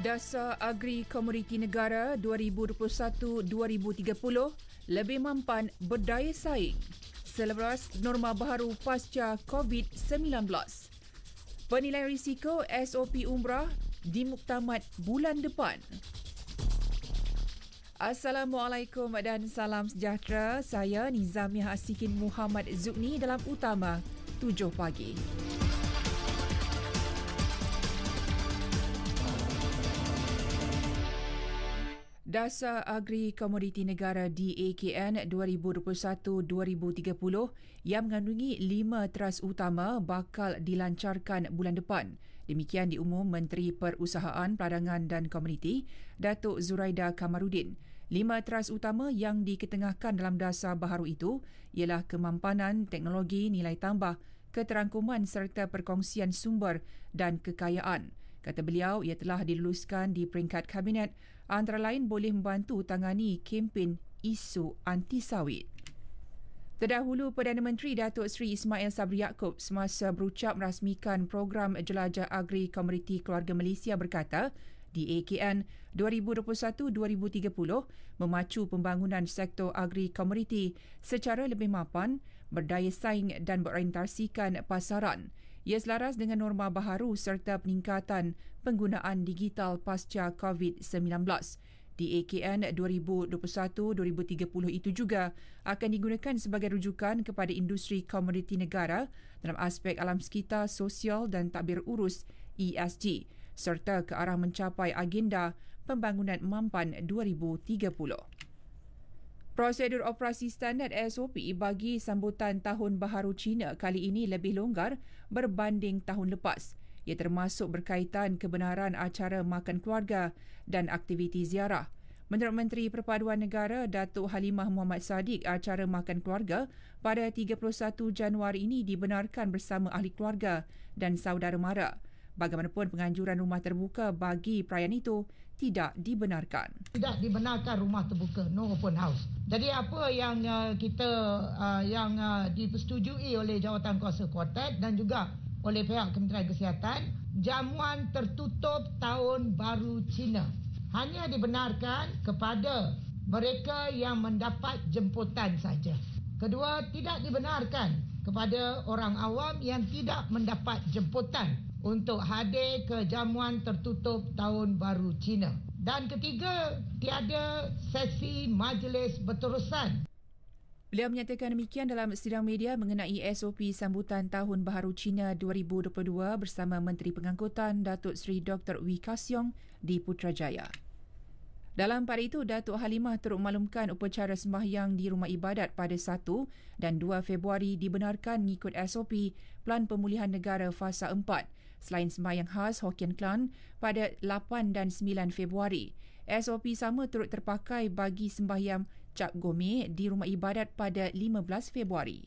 Dasar Agri Komoditi Negara 2021-2030 lebih mampan berdaya saing selepas norma baharu pasca COVID-19. Penilaian risiko SOP Umrah dimuktamad bulan depan. Assalamualaikum dan salam sejahtera. Saya Nizamiah Asikin Muhammad Zukni dalam Utama 7 pagi. Dasar Agri Komoditi Negara DAKN 2021-2030 yang mengandungi 5 teras utama bakal dilancarkan bulan depan. Demikian diumum Menteri Perusahaan, Peradangan dan Komuniti, Datuk Zuraida Kamarudin. 5 teras utama yang diketengahkan dalam dasar baharu itu ialah kemampanan teknologi nilai tambah, keterangkuman serta perkongsian sumber dan kekayaan. Kata beliau, ia telah diluluskan di peringkat Kabinet, antara lain boleh membantu tangani kempen isu anti sawit. Terdahulu, Perdana Menteri Datuk Seri Ismail Sabri Yaakob semasa berucap merasmikan program Jelajah Agri Komoditi Keluarga Malaysia berkata, DAKN 2021-2030 memacu pembangunan sektor agri komoditi secara lebih mapan, berdaya saing dan berorientasikan pasaran. Ia selaras dengan norma baharu serta peningkatan penggunaan digital pasca COVID-19. DAKN 2021-2030 itu juga akan digunakan sebagai rujukan kepada industri komoditi negara dalam aspek alam sekitar, sosial dan tadbir urus ESG serta ke arah mencapai agenda pembangunan mampan 2030. Prosedur operasi standard SOP bagi sambutan Tahun Baharu Cina kali ini lebih longgar berbanding tahun lepas. Ia termasuk berkaitan kebenaran acara makan keluarga dan aktiviti ziarah. Menurut Menteri Perpaduan Negara Datuk Halimah Muhammad Sadiq, acara makan keluarga pada 31 Januari ini dibenarkan bersama ahli keluarga dan saudara mara. Bagaimanapun, penganjuran rumah terbuka bagi perayaan itu tidak dibenarkan. Tidak dibenarkan rumah terbuka, no open house. Jadi apa yang dipersetujui oleh Jawatan Kuasa Kuartet dan juga oleh pihak Kementerian Kesihatan, jamuan tertutup Tahun Baru Cina hanya dibenarkan kepada mereka yang mendapat jemputan saja. Kedua, tidak dibenarkan kepada orang awam yang tidak mendapat jemputan untuk hadir ke jamuan tertutup Tahun Baru Cina. Dan ketiga, tiada sesi majlis berterusan. Beliau menyatakan demikian dalam sidang media mengenai SOP sambutan Tahun Baharu Cina 2022 bersama Menteri Pengangkutan Datuk Seri Dr. Wee Ka Siong di Putrajaya. Dalam pada itu, Datuk Halimah turut maklumkan upacara sembahyang di rumah ibadat pada 1 dan 2 Februari dibenarkan mengikut SOP Pelan Pemulihan Negara Fasa 4 selain sembahyang khas Hokkien Klan pada 8 dan 9 Februari. SOP sama turut terpakai bagi sembahyang Cap Gome di rumah ibadat pada 15 Februari.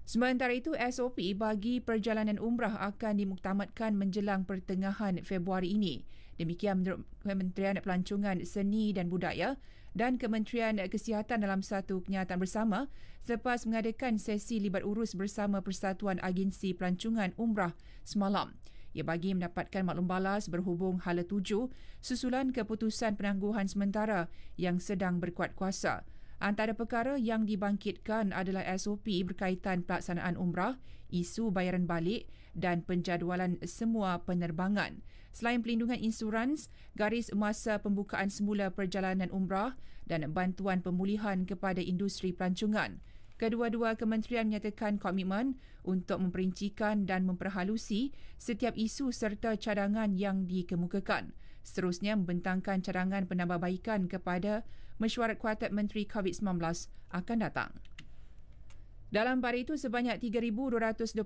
Sementara itu, SOP bagi perjalanan umrah akan dimuktamadkan menjelang pertengahan Februari ini. Demikian menurut Kementerian Pelancongan Seni dan Budaya dan Kementerian Kesihatan dalam satu kenyataan bersama selepas mengadakan sesi libat urus bersama Persatuan Agensi Pelancongan Umrah semalam. Ia bagi mendapatkan maklum balas berhubung hala 7 susulan keputusan penangguhan sementara yang sedang berkuat kuasa. Antara perkara yang dibangkitkan adalah SOP berkaitan pelaksanaan umrah, isu bayaran balik dan penjadualan semua penerbangan. Selain pelindungan insurans, garis masa pembukaan semula perjalanan umrah dan bantuan pemulihan kepada industri pelancongan. Kedua-dua kementerian menyatakan komitmen untuk memperincikan dan memperhalusi setiap isu serta cadangan yang dikemukakan. Seterusnya membentangkan cadangan penambahbaikan kepada mesyuarat Kuartet Menteri COVID-19 akan datang. Dalam pada itu, sebanyak 3,229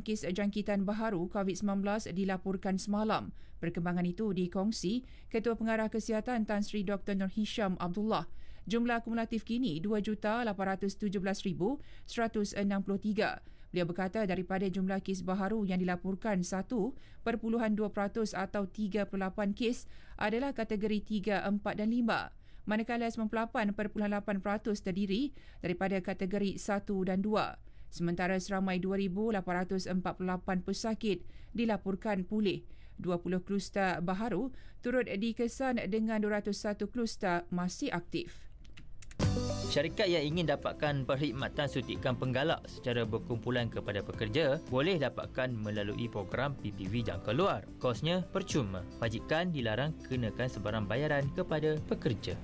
kes jangkitan baharu COVID-19 dilaporkan semalam. Perkembangan itu dikongsi Ketua Pengarah Kesihatan Tan Sri Dr. Nur Hisham Abdullah. Jumlah kumulatif kini 2,817,163. Beliau berkata daripada jumlah kes baharu yang dilaporkan 1.2% atau 38 kes adalah kategori 3, 4 dan 5. Manakala 98.8% terdiri daripada kategori 1 dan 2. Sementara seramai 2,848 pesakit dilaporkan pulih. 20 kluster baharu turut dikesan dengan 201 kluster masih aktif. Syarikat yang ingin dapatkan perkhidmatan suntikan penggalak secara berkumpulan kepada pekerja boleh dapatkan melalui program PPV jangka luar. Kosnya percuma. Majikan dilarang kenakan sebarang bayaran kepada pekerja.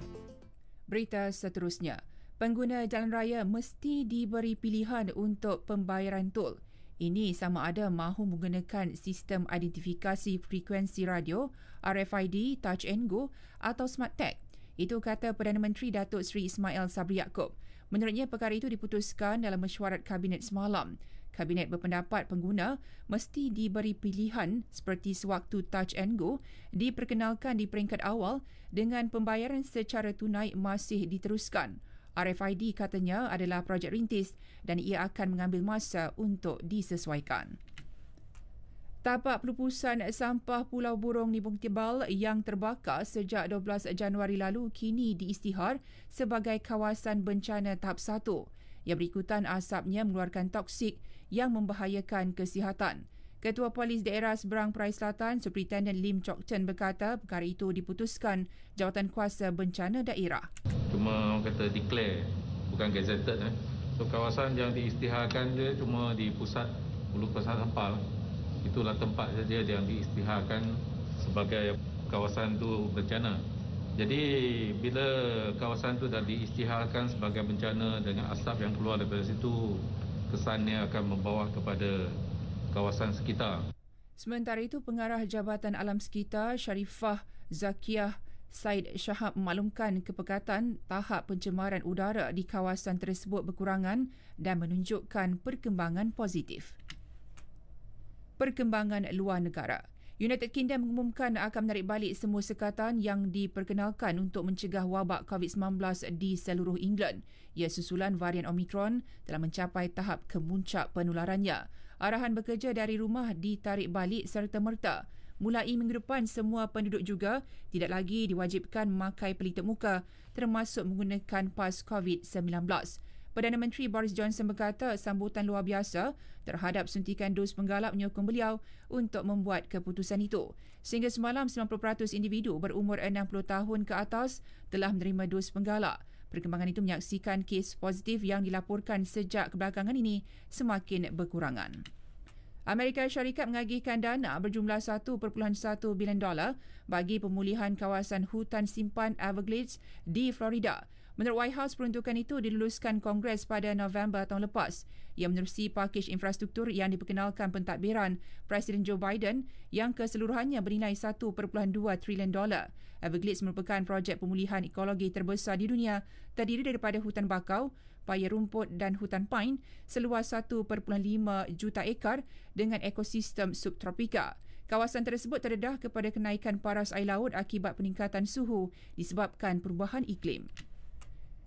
Berita seterusnya, pengguna jalan raya mesti diberi pilihan untuk pembayaran tol. Ini sama ada mahu menggunakan sistem identifikasi frekuensi radio, RFID, Touch and Go atau Smart Tag. Itu kata Perdana Menteri Datuk Seri Ismail Sabri Yaakob. Menurutnya, perkara itu diputuskan dalam mesyuarat Kabinet semalam. Kabinet berpendapat pengguna mesti diberi pilihan seperti sewaktu Touch and Go diperkenalkan di peringkat awal dengan pembayaran secara tunai masih diteruskan. RFID katanya adalah projek rintis dan ia akan mengambil masa untuk disesuaikan. Tapak pelupusan sampah Pulau Burong Nibong Tebal yang terbakar sejak 12 Januari lalu kini diisytihar sebagai kawasan bencana tahap 1. Yang berikutan asapnya mengeluarkan toksik yang membahayakan kesihatan. Ketua Polis Daerah Seberang Perai Selatan, Superintendent Lim Chok Chen berkata perkara itu diputuskan Jawatan Kuasa Bencana Daerah. Cuma orang kata declare, bukan gazetted. So kawasan yang diisytiharkan dia cuma di pusat pelupusan sampah. Itulah tempat saja yang diisytiharkan sebagai kawasan itu bencana. Jadi bila kawasan itu dah diisytiharkan sebagai bencana dengan asap yang keluar daripada situ, kesannya akan membawa kepada kawasan sekitar. Sementara itu, Pengarah Jabatan Alam Sekitar Sharifah Zakiah Said Shahab memaklumkan kepekatan tahap pencemaran udara di kawasan tersebut berkurangan dan menunjukkan perkembangan positif. Perkembangan luar negara. United Kingdom mengumumkan akan menarik balik semua sekatan yang diperkenalkan untuk mencegah wabak COVID-19 di seluruh England. Ia susulan varian Omicron telah mencapai tahap kemuncak penularannya. Arahan bekerja dari rumah ditarik balik serta-merta. Mulai minggu depan, semua penduduk juga tidak lagi diwajibkan memakai pelitup muka termasuk menggunakan pas COVID-19. Perdana Menteri Boris Johnson berkata sambutan luar biasa terhadap suntikan dos penggalak menyokong beliau untuk membuat keputusan itu. Sehingga semalam, 90% individu berumur 60 tahun ke atas telah menerima dos penggalak. Perkembangan itu menyaksikan kes positif yang dilaporkan sejak kebelakangan ini semakin berkurangan. Amerika Syarikat mengagihkan dana berjumlah $1.1 bilion bagi pemulihan kawasan hutan simpan Everglades di Florida. Menurut White House, peruntukan itu diluluskan Kongres pada November tahun lepas. Ia menerusi pakej infrastruktur yang diperkenalkan pentadbiran Presiden Joe Biden yang keseluruhannya bernilai $1.2 trilion. Everglades merupakan projek pemulihan ekologi terbesar di dunia, terdiri daripada hutan bakau, paya rumput dan hutan pine seluas 1.5 juta ekar dengan ekosistem subtropika. Kawasan tersebut terdedah kepada kenaikan paras air laut akibat peningkatan suhu disebabkan perubahan iklim.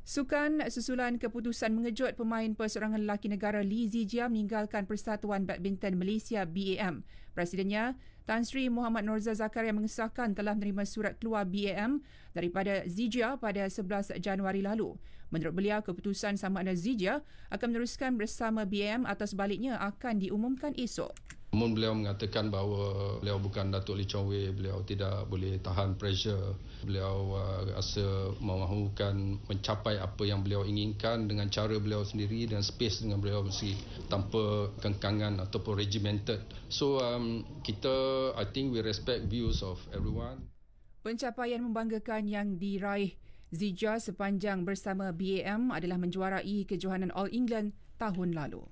Sukan susulan keputusan mengejut pemain perseorangan lelaki negara Lee Zijia meninggalkan Persatuan Badminton Malaysia BAM. Presidennya, Tan Sri Muhammad Norzal Zakaria mengesahkan telah menerima surat keluar BAM daripada Zijia pada 11 Januari lalu. Menurut beliau, keputusan sama ada Zijia akan meneruskan bersama BAM atau sebaliknya akan diumumkan esok. Namun beliau mengatakan bahawa beliau bukan Datuk Lee Chong Wei, beliau tidak boleh tahan pressure. Beliau rasa mahukan mencapai apa yang beliau inginkan dengan cara beliau sendiri dan space dengan beliau mesti tanpa kengkangan ataupun regimented. So I think we respect views of everyone. Pencapaian membanggakan yang diraih Zijia sepanjang bersama BAM adalah menjuarai kejohanan All England tahun lalu.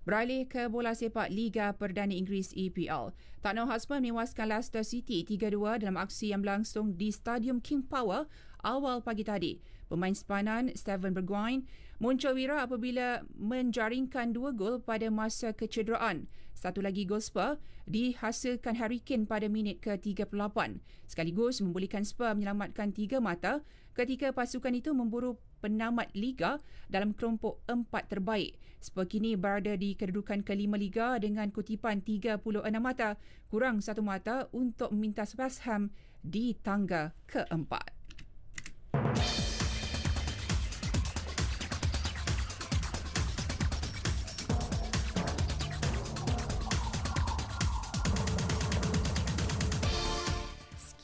Beralih ke bola sepak Liga Perdana Inggeris EPL. Tottenham Hotspur menewaskan Leicester City 3-2 dalam aksi yang berlangsung di Stadium King Power awal pagi tadi. Pemain sepanan Steven Bergwijn muncul wira apabila menjaringkan 2 gol pada masa kecederaan. Satu lagi gol Spur dihasilkan Harry Kane pada minit ke-38. Sekaligus membolehkan Spur menyelamatkan 3 mata ketika pasukan itu memburu penamat Liga dalam kelompok 4 terbaik. Spur kini berada di kedudukan ke-5 Liga dengan kutipan 36 mata, kurang 1 mata untuk memintas West Ham di tangga ke-4.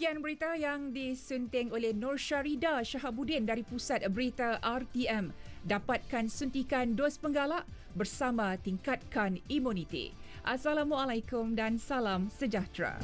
Sekian berita yang disunting oleh Nur Syarida Shahabuddin dari Pusat Berita RTM. Dapatkan suntikan dos penggalak bersama tingkatkan imuniti. Assalamualaikum dan salam sejahtera.